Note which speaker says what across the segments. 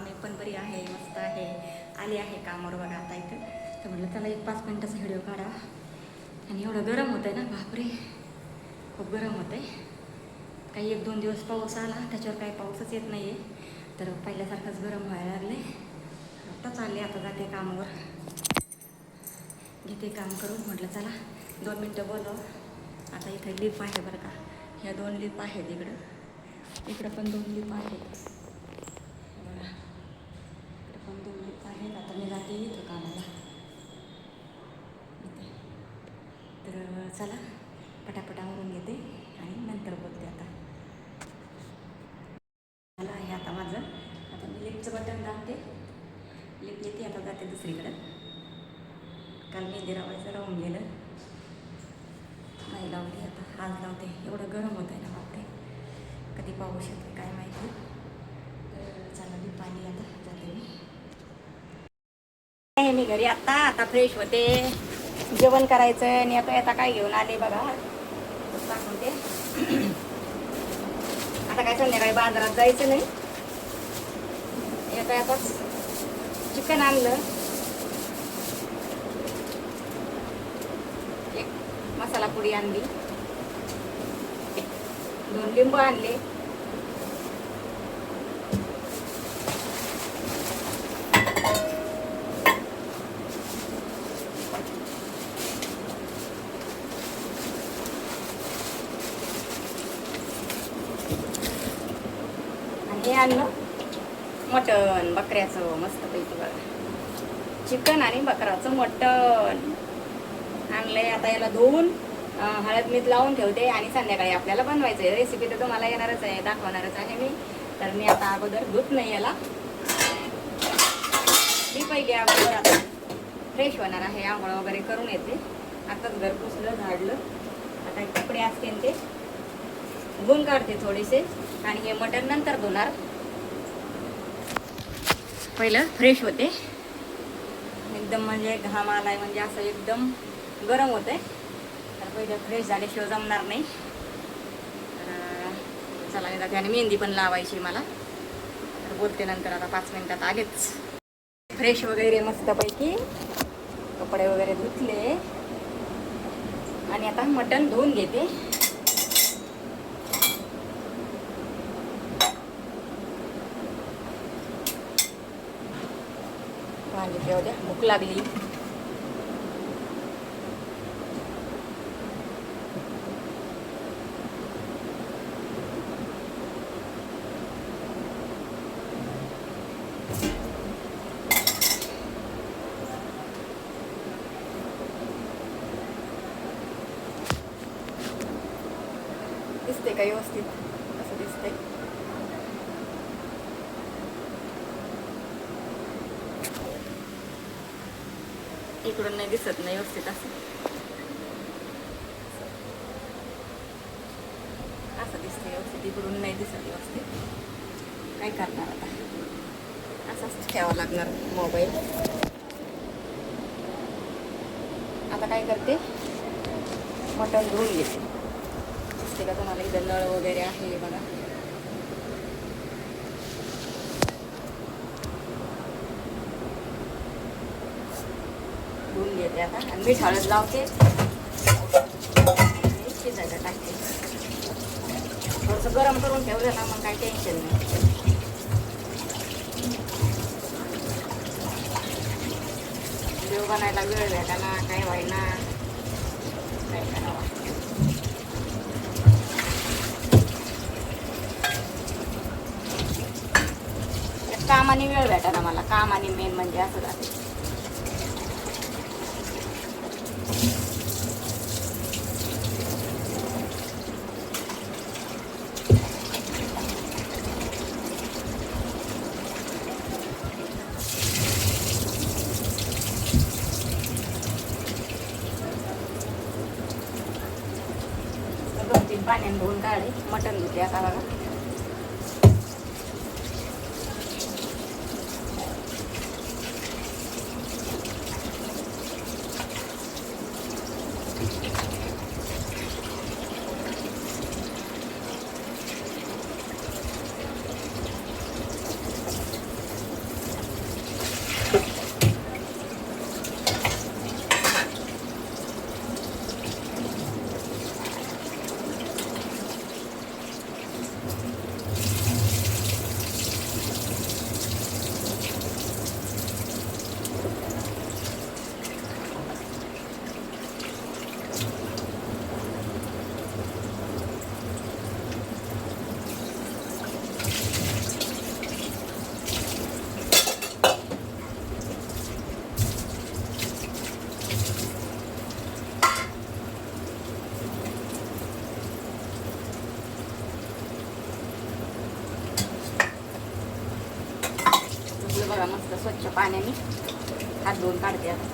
Speaker 1: मी पण बरी आहे, मस्त आहे. आली आहे कामावर बघा आता इथं. तर म्हटलं चला एक 5 मिनिटाचा व्हिडिओ काढा. आणि एवढं गरम होतं आहे ना, बापरे खूप गरम होतं आहे. काही 1-2 दिवस पाऊस आला, त्याच्यावर काही पाऊसच येत नाही आहे. तर पहिल्यासारखंच गरम व्हायला लागले. आता चालले, आता जाते कामावर, घेते काम करून. म्हटलं चला 2 मिनटं बोलव. आता इथं लिप आहे बरं का, ह्या 2 लिप आहेत इकडं पण 2 लिप आहेत बघा, इकडं पण 2 लिप आहेत. आता मी जाते इथं कामाला इथे. तर चला पटापटावरून घेते आणि नंतर बोलते. आता झालं आहे आता माझं. आता मी लिपचं बटन दाबते, लिप येते. आता जाते दुसरीकडं. काल मेहंदी लावायचं राहून गेलं, नाही लावली. आता आज लावते. एवढं गरम होतं आहे ना बापरे, कधी पाऊस येते काय माहिती. तर चला मी पाणी आता जाते. मी मी घरी आता फ्रेश होते, जेवण करायचं. आणि आता काय घेऊन आले बघा, दाखवते. आता काय संध्याकाळी बाजारात जायचं नाही. आता चिकन आणलं, एक मसाला पुडी आणली, 2 लिंबू आणले, आणि हे आणलं मटण बकऱ्याचं मस्तपैकी बघा. चिकन आणि बकराचं मटण आणलंय. आता याला धुवून हळद मीठ लावून ठेवते आणि संध्याकाळी आपल्याला बनवायचं आहे. रेसिपी तर तुम्हाला येणारच आहे, दाखवणारच आहे मी. तर मी आता अगोदर धुत नाही याला, मी पहिले अगोदर आता फ्रेश होणार आहे. आंघोळ वगैरे करून येते. आताच घर पुसलं, झाडलं. आता कपडे असते ते धुवून काढते थोडेसे, आणि हे मटण नंतर धुणार. पहिलं फ्रेश होते एकदम, म्हणजे घाम आलाय म्हणजे असं एकदम गरम होतंय. तर पहिलं फ्रेश झाल्याशिवाय जमणार नाही. तर चला मी जाते. आणि मेहंदी पण लावायची मला, तर बोलते नंतर. आता 5 मिनिटात आलेच. फ्रेश वगैरे मस्तपैकी कपडे वगैरे धुतले आणि आता मटण धुवून घेते. पाणी पिऊ द्या, भूक लागली. दिसते का व्यवस्थित? असं दिसतंय. इकडून नाही दिसत नाही व्यवस्थित. असं दिसतंय व्यवस्थित, इकडून नाही दिसत व्यवस्थित. काय करणार आता, असंच ठेवावं लागणार मोबाईल. आता काय करते, मटण धुवून घेते. दिसते का तुम्हाला? इथं नळ वगैरे आहे बघा. धुवून घेते आता आणि मीठ हळद लावते, शिजायला टाकते. थोडंसं गरम करून ठेवलं ना मग काही टेन्शन नाही. व्हिडिओ बनायला वेळ भेटाना, काय व्हायना, काय करावं. कामाने वेळ भेटाना मला, कामाने मेन म्हणजे असं झालं. पाण्याने धुवून काढे, मटण धुते आता बघा. बघा मस्त स्वच्छ पाण्याने हात धुवून काढते आता.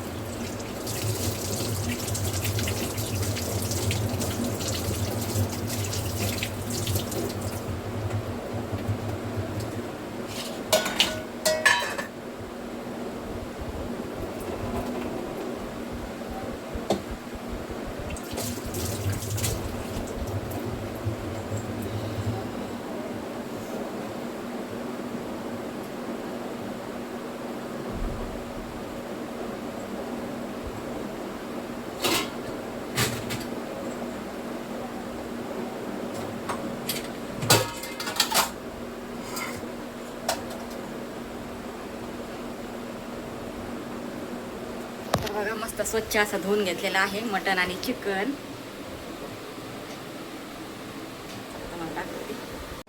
Speaker 1: बघा मस्त स्वच्छ असं धुवून घेतलेलं आहे मटण आणि चिकन.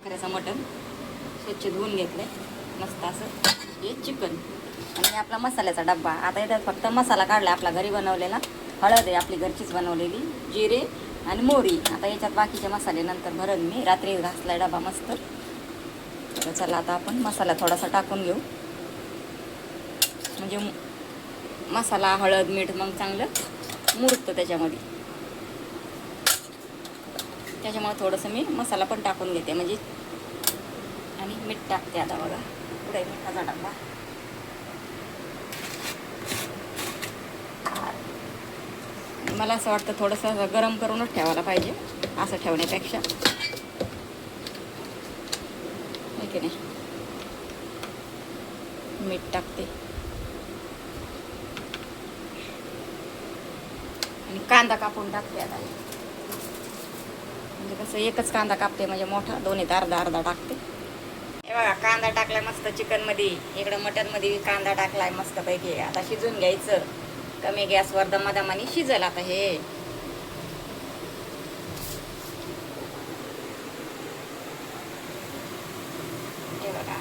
Speaker 1: खऱ्याचं मटण स्वच्छ धुवून घेतलंय मस्त असं. हे चिकन आणि आपला मसाल्याचा डब्बा. आता याच्यात फक्त मसाला काढला आपला घरी बनवलेला. हळद आहे आपली घरचीच बनवलेली, जिरे आणि मोहरी. आता याच्यात बाकीचे मसाले नंतर भरण मी रात्री घासलाय डबा मस्त. तर चला आता आपण मसाला थोडासा टाकून घेऊ, म्हणजे मसाला हळद मीठ मग चांगलं मुरतं त्याच्यामध्ये. त्याच्यामुळे थोडंसं मी मसाला पण टाकून घेते म्हणजे. आणि मीठ टाकते आता बघा, पुढे मिठाचा डब्बा. मला असं वाटतं थोडंसं गरम करूनच ठेवायला पाहिजे असं ठेवण्यापेक्षा, की नाही. मीठ टाकते आणि कांदा कापून टाकते आता. म्हणजे कसं एकच कांदा कापते म्हणजे मोठा, दोन्हीत अर्धा अर्धा टाकते. हे बघा कांदा टाकलाय मस्त चिकनमध्ये. इकडं मटनमध्ये कांदा टाकलाय मस्त पैकी. आता शिजून घ्यायचं कमी गॅसवर, दमादमाने शिजल आता हे. हे बघा.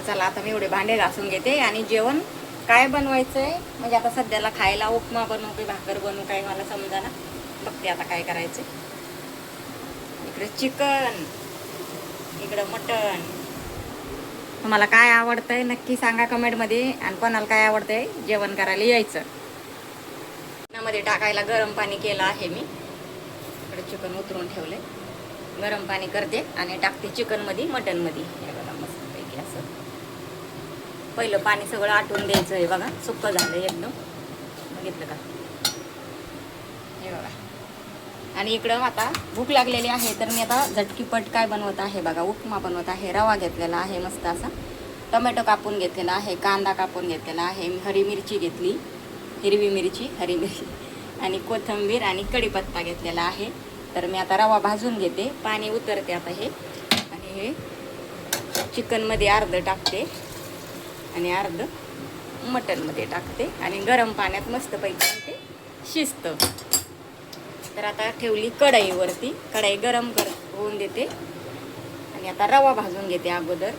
Speaker 1: चला आता मी एवढे भांडे घासून घेते आणि जेवण काय बनवायचंय म्हणजे आता सध्याला खायला उपमा बनवू की भाकर बनवू काही मला समजा ना. बघते आता काय करायचं. इकडे चिकन, इकडं मटण. तुम्हाला काय आवडतंय नक्की सांगा कमेंटमध्ये. आणि कोणाला काय आवडतंय जेवण करायला यायचं. मध्ये टाकायला गरम पाणी केलं आहे मी. इकडे चिकन उतरून ठेवले. गरम पाणी करते आणि टाकते चिकनमध्ये मटनमध्ये. हे बघा मस्तपैकी असं पहिलं पाणी सगळं आटून द्यायचं आहे बघा. सुक्कं झालं एकदम, बघितलं का. हे बघा. आणि इकडं आता भूक लागलेली आहे तर मी आता झटकीपट काय बनवत आहे बघा, उपमा बनवत आहे. रवा घेतलेला आहे मस्त असा, टोमॅटो कापून घेतलेला आहे, कांदा कापून घेतलेला आहे, हरी मिरची घेतली, हिरवी मिरची, हरी मिरची आणि कोथिंबीर आणि कढीपत्ता घेतलेला आहे. तर मी आता रवा भाजून घेते, पाणी उतरते आता हे. आणि हे चिकनमध्ये अर्ध टाकते आणि अर्ध मटनमध्ये टाकते आणि गरम पाण्यात मस्तपैकी ते शिजतं. तर आता ठेवली कढईवरती, कढई गरम होऊन देते आणि आता रवा भाजून घेते अगोदर.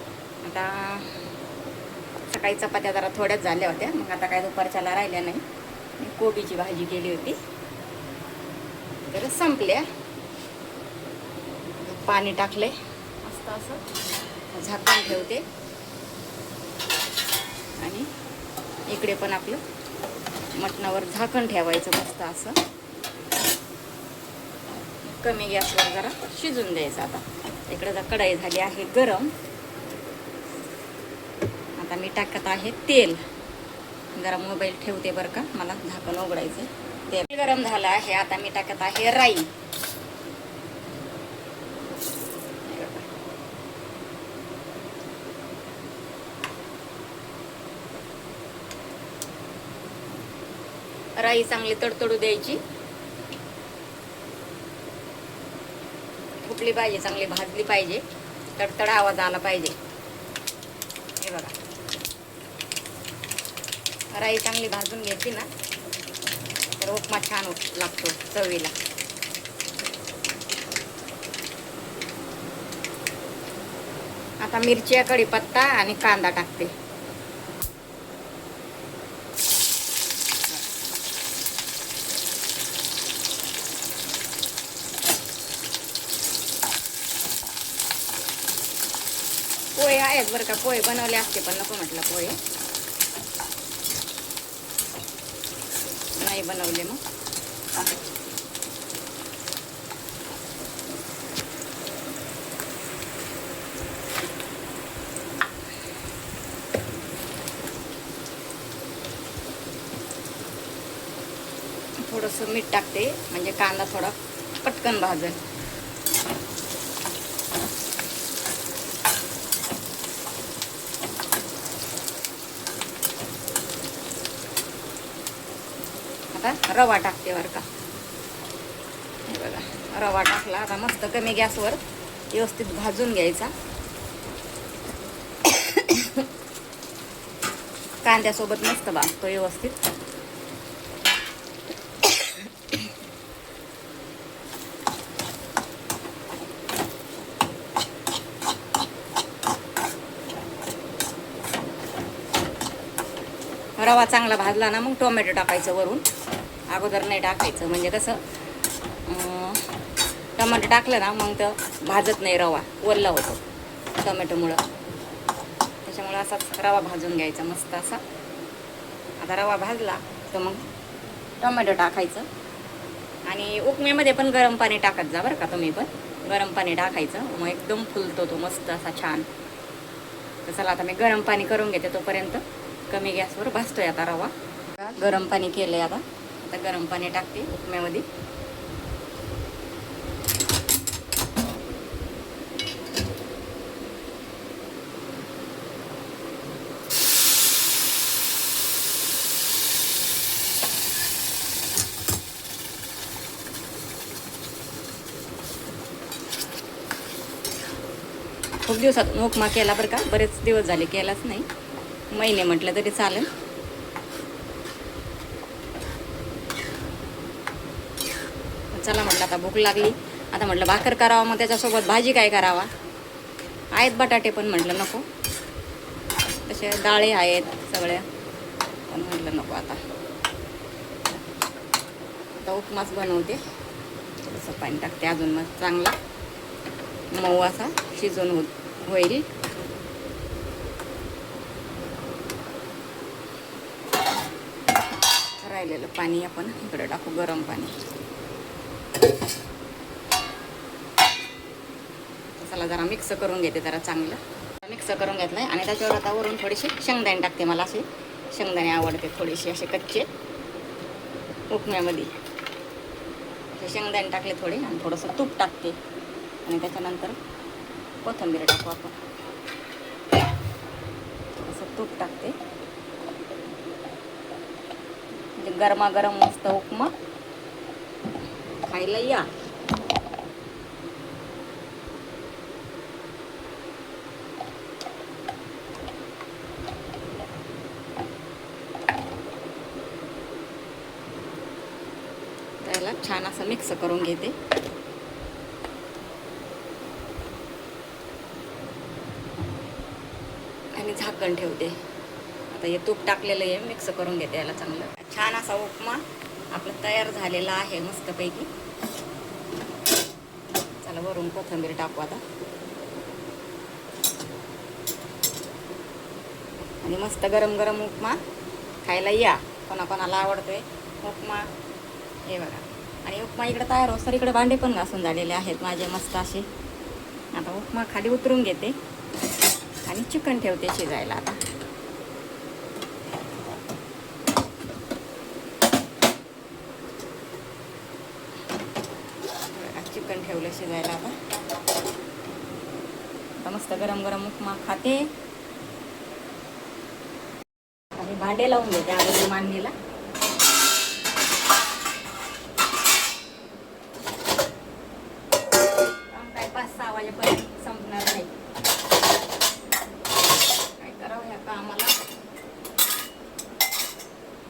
Speaker 1: आता सकाळी चपात्या जरा थोड्याच झाल्या होत्या, मग आता काय दुपारच्याला राहिल्या नाही. मी कोबीची भाजी केली होती तर संपल्या. पाणी टाकले मस्त असं, झाकून ठेवते. आणि इकडे पण आपलं मटणावर झाकण ठेवायचं मस्त असं. कमी गॅसवर जरा शिजून द्यायचं. आता इकडे जर कढई झाली आहे गरम. आता मी टाकत आहे तेल. जरा मोबाईल ठेवते बरं का, मला झाकण उघडायचं. तेल गरम झालं आहे. आता मी टाकत आहे राई. राई चांगली तडतडू द्यायची. फुटली पाहिजे, चांगली भाजली पाहिजे, तडतड आवाज आला पाहिजे. हे बघा, राई चांगली भाजून घेतली ना तर उपमा छान लागतो चवीला. आता मिरची, कढीपत्ता आणि कांदा टाकते. पोहे आहेत बरं का, पोहे बनवले असते पण नको म्हटलं पोहे नाही बनवले मग. थोडंसं मीठ टाकते म्हणजे कांदा थोडा पटकन भाजेल. आता रवा टाकते बरं का. हे बघा रवा टाकला. आता मस्त कमी गॅसवर व्यवस्थित भाजून घ्यायचा. कांद्यासोबत मस्त भाजतो व्यवस्थित. रवा चांगला भाजला ना मग टोमॅटो टाकायचं वरून. अगोदर नाही टाकायचं म्हणजे कसं टोमॅटो टाकलं ना मग तर भाजत नाही, रवा ओला होतो टोमॅटोमुळं. त्याच्यामुळं असाच रवा भाजून घ्यायचा मस्त असा. आता रवा भाजला तर मग टोमॅटो टाकायचं. आणि उपमेमध्ये पण गरम पाणी टाकत जा बरं का तुम्ही पण. गरम पाणी टाकायचं मग एकदम फुलतो तो मस्त असा छान. तर चला आता मी गरम पाणी करून घेते तोपर्यंत. कमी गॅसवर भाजतोय आता रवा. गरम पाणी केलंय आता. आता गरम पाणी टाकते उपम्यामध्ये. खूप दिवसात उपमा केला बरं का, बरेच दिवस झाले केलाच नाही. महिने म्हटलं तरी चालेल. चला म्हटलं आता भूक लागली. आता म्हटलं भाकर करावं, मग त्याच्यासोबत भाजी काय करावा. आहेत बटाटे पण म्हटलं नको, तसे डाळे आहेत सगळ्या पण म्हटलं नको. आता उपमाच बनवते. थोडंसं पाणी टाकते अजून मग चांगला मऊ असा शिजून होईल. राहिलेलं पाणी आपण इकडे टाकू, गरम पाणी. चला जरा मिक्स करून घेते, जरा चांगलं मिक्स करून घेतलंय. आणि त्याच्यावर आता वरून थोडीशी शेंगदाणे टाकते. मला असे शेंगदाणे आवडते थोडीशी असे कच्चे उपम्यामध्ये. शेंगदाणे टाकले थोडे आणि थोडंसं तूप टाकते. आणि त्याच्यानंतर कोथिंबीर टाकू आपण. थोडंसं तूप टाकते म्हणजे गरमागरम मस्त उपमा खायला या. त्याला छान असं मिक्स करून घेते. आणि झाकण ठेवते. आता हे तूप टाकलेलं आहे, मिक्स करून घेते याला चांगलं. छान असा उपमा आपला तयार झालेला आहे मस्तपैकी. चला वरून कोथिंबीर टाकू आता. आणि मस्त गरम गरम उपमा खायला या. कोणाकोणाला आवडतोय उपमा. हे बघा. आणि उपमा इकडे तयार होत तर इकडे भांडे पण घासून झालेले आहेत माझे मस्त असे. आता उपमा खाली उतरून घेते आणि चिकन ठेवते शिजायला. आता चिकन ठेवलं शिजायला. आता मस्त गरम गरम उपमा खाते. आणि भांडे लावून घेते अगोदर मांडणीला. काय 5-6 वाजेपर्यंत संपणार नाही. काय करावं ह्या कामाला.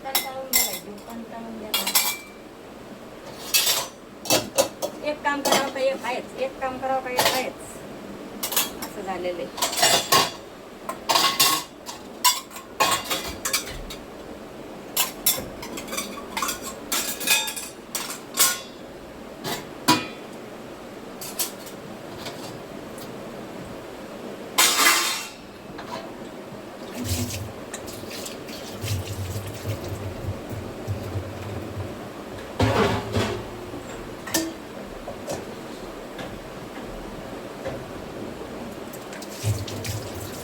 Speaker 1: कंटाळून घ्यायची, कंटाळून घ्यायला. एक काम करावं का एक आहेच, एक काम करावं का एक आहेच, असं झालेलं आहे.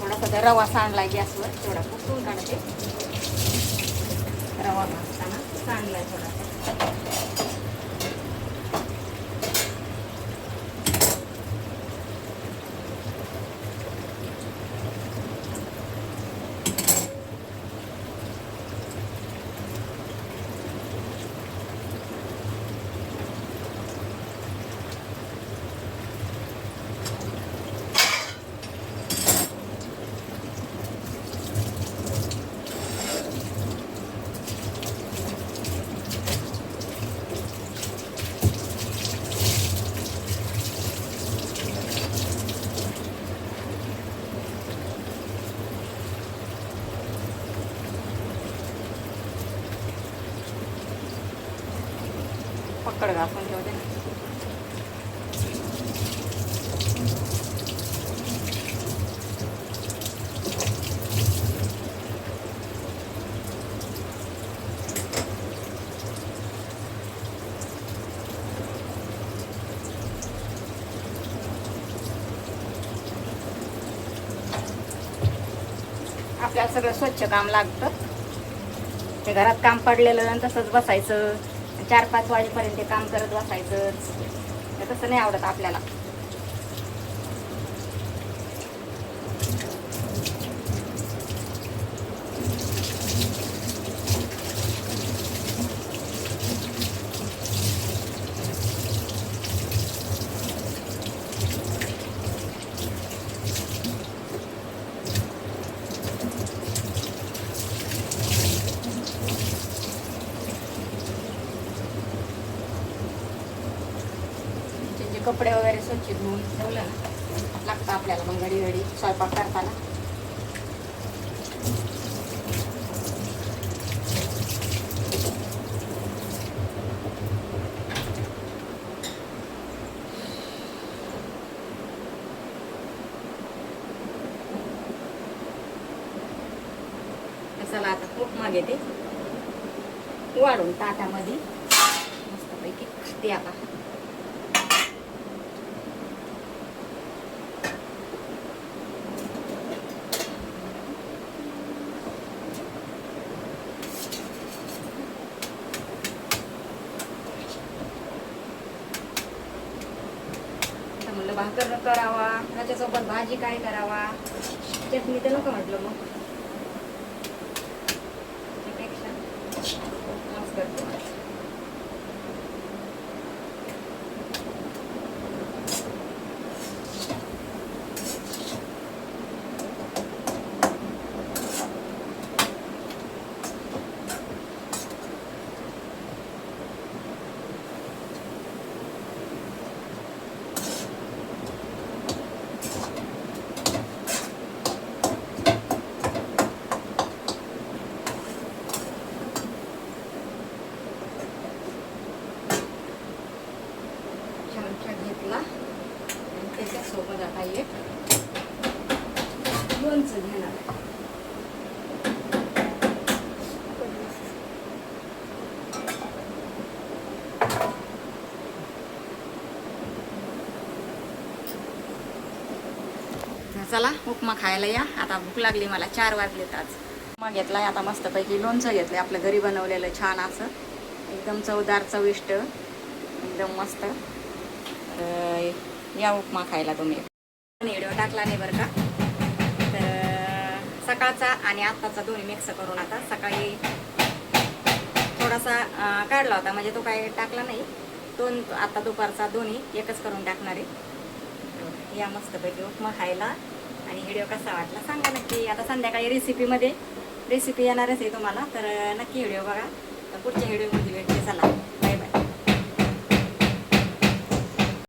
Speaker 1: थोडासा तर रवा सांडलाय गॅसवर, थोडा पुसून काढते. रवा भाजताना सांडलाय थोडासा. पकड घासून ठेवते ना. आपल्याला सगळं स्वच्छ काम लागतं. ते घरात काम पडलेलं तसंच बसायचं, 4-5 वाजेपर्यंत काम करत बसायचं, तसं नाही आवडत आपल्याला. कपडे वगैरे स्वच्छ धुवून ठेवलं ना, लागतं आपल्याला मग घडी घडी स्वयंपाक करताना. चला आता उपमा घेते वाढून ताटामध्ये, मस्तपैकी खाते आता. म्हणलं भाकर करावा, त्याच्यासोबत भाजी काय करावा, चटणी तर नको म्हटलं. मग त्यापेक्षा मस्त करते. घेतला आणि त्याच्यासोबत आता एक लोणचं घेणार. चला उपमा खायला या. आता भूक लागली मला, 4 वाजलेत आज. उपमा घेतलाय आता, मस्तपैकी लोणचं घेतलंय आपलं घरी बनवलेलं, छान असं एकदम चवदार चविष्ट, एकदम मस्त. या उपमा खायला तुम्ही. व्हिडिओ टाकला नाही बरं का, तर सकाळचा आणि आत्ताचा दोन्ही मिक्स करून आता सकाळी थोडासा काढला होता, म्हणजे तो काय टाकला नाही. आता दुपारचा दोन्ही एकच करून टाकणार आहे. या मस्तपैकी उपमा खायला. आणि व्हिडिओ कसा वाटला सांगा नक्की. आता संध्याकाळी रेसिपी येणारच आहे तुम्हाला, तर नक्की व्हिडिओ बघा. तर पुढच्या व्हिडिओमध्ये भेटते. चला.